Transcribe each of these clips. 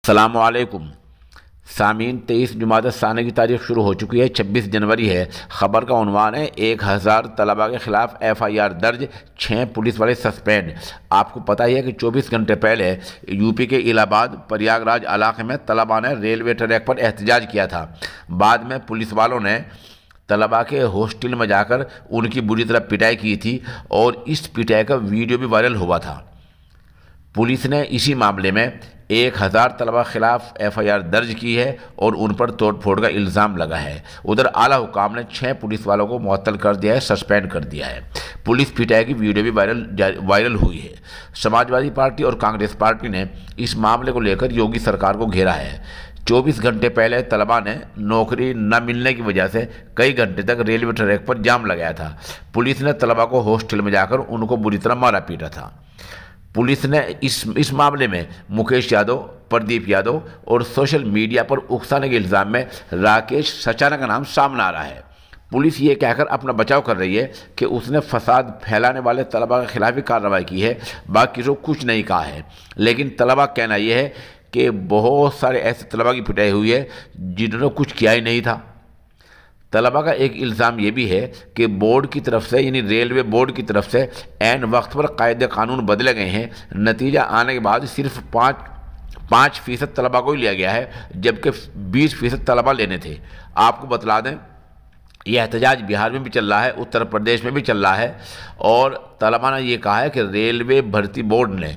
अस्सलामुअलैकुम सामीन। 23 जुमादा साने की तारीख शुरू हो चुकी है। 26 जनवरी है। ख़बर का उन्वान है 1000 तलबा के ख़िलाफ़ FIR दर्ज, 6 पुलिस वाले सस्पेंड। आपको पता ही है कि 24 घंटे पहले यूपी के इलाहाबाद प्रयागराज इलाके में तलबा ने रेलवे ट्रैक पर एहतजाज किया था। बाद में पुलिस वालों ने तलबा के हॉस्टल में जाकर उनकी बुरी तरह पिटाई की थी और इस पिटाई का वीडियो भी वायरल हुआ था। पुलिस ने इसी मामले में 1000 तलबा खिलाफ FIR दर्ज की है और उन पर तोड़फोड़ का इल्ज़ाम लगा है। उधर आला हुकाम ने 6 पुलिस वालों को मुअत्तल कर दिया है, सस्पेंड कर दिया है। पुलिस पिटाई की वीडियो भी वायरल हुई है। समाजवादी पार्टी और कांग्रेस पार्टी ने इस मामले को लेकर योगी सरकार को घेरा है। 24 घंटे पहले तलबा ने नौकरी न मिलने की वजह से कई घंटे तक रेलवे ट्रैक पर जाम लगाया था। पुलिस ने तलबा को हॉस्टल में जाकर उनको बुरी तरह मारा पीटा था। पुलिस ने इस मामले में मुकेश यादव, प्रदीप यादव और सोशल मीडिया पर उकसाने के इल्ज़ाम में राकेश सचाना का नाम सामने आ रहा है। पुलिस ये कहकर अपना बचाव कर रही है कि उसने फसाद फैलाने वाले तलबा के खिलाफ ही कार्रवाई की है, बाकी तो कुछ नहीं कहा है। लेकिन तलबा कहना यह है कि बहुत सारे ऐसे तलबा की पिटाई हुई है जिन्होंने कुछ किया ही नहीं था। तलबा का एक इल्ज़ाम ये भी है कि बोर्ड की तरफ से यानी रेलवे बोर्ड की तरफ से ऐन वक्त पर कायदे कानून बदले गए हैं। नतीजा आने के बाद सिर्फ 5% तलबा को ही लिया गया है, जबकि 20% तलबा लेने थे। आपको बतला दें, यह एहतजाज बिहार में भी चल रहा है, उत्तर प्रदेश में भी चल रहा है और तलबा ने यह कहा है कि रेलवे भर्ती बोर्ड ने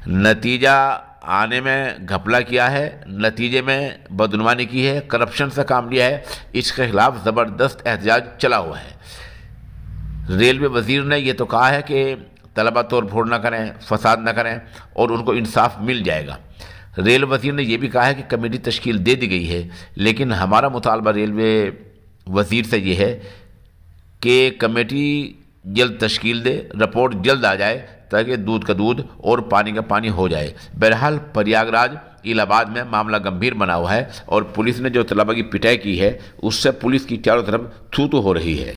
नतीजा आने में घपला किया है, नतीजे में बदनुमानी की है, करप्शन से काम लिया है। इसके खिलाफ ज़बरदस्त एहतजाज चला हुआ है। रेलवे वज़ीर ने यह तो कहा है कि तलबा तोड़ फोड़ न करें, फसाद न करें और उनको इंसाफ मिल जाएगा। रेल वज़ीर ने यह भी कहा है कि कमेटी तश्कील दे दी गई है, लेकिन हमारा मुतालबा रेलवे वज़ीर से यह है कि कमेटी जल्द तश्कील दे, रिपोर्ट जल्द आ जाए ताकि दूध का दूध और पानी का पानी हो जाए। बहरहाल प्रयागराज इलाहाबाद में मामला गंभीर बना हुआ है और पुलिस ने जो तलबा की पिटाई की है उससे पुलिस की चारों तरफ थू थू हो रही है।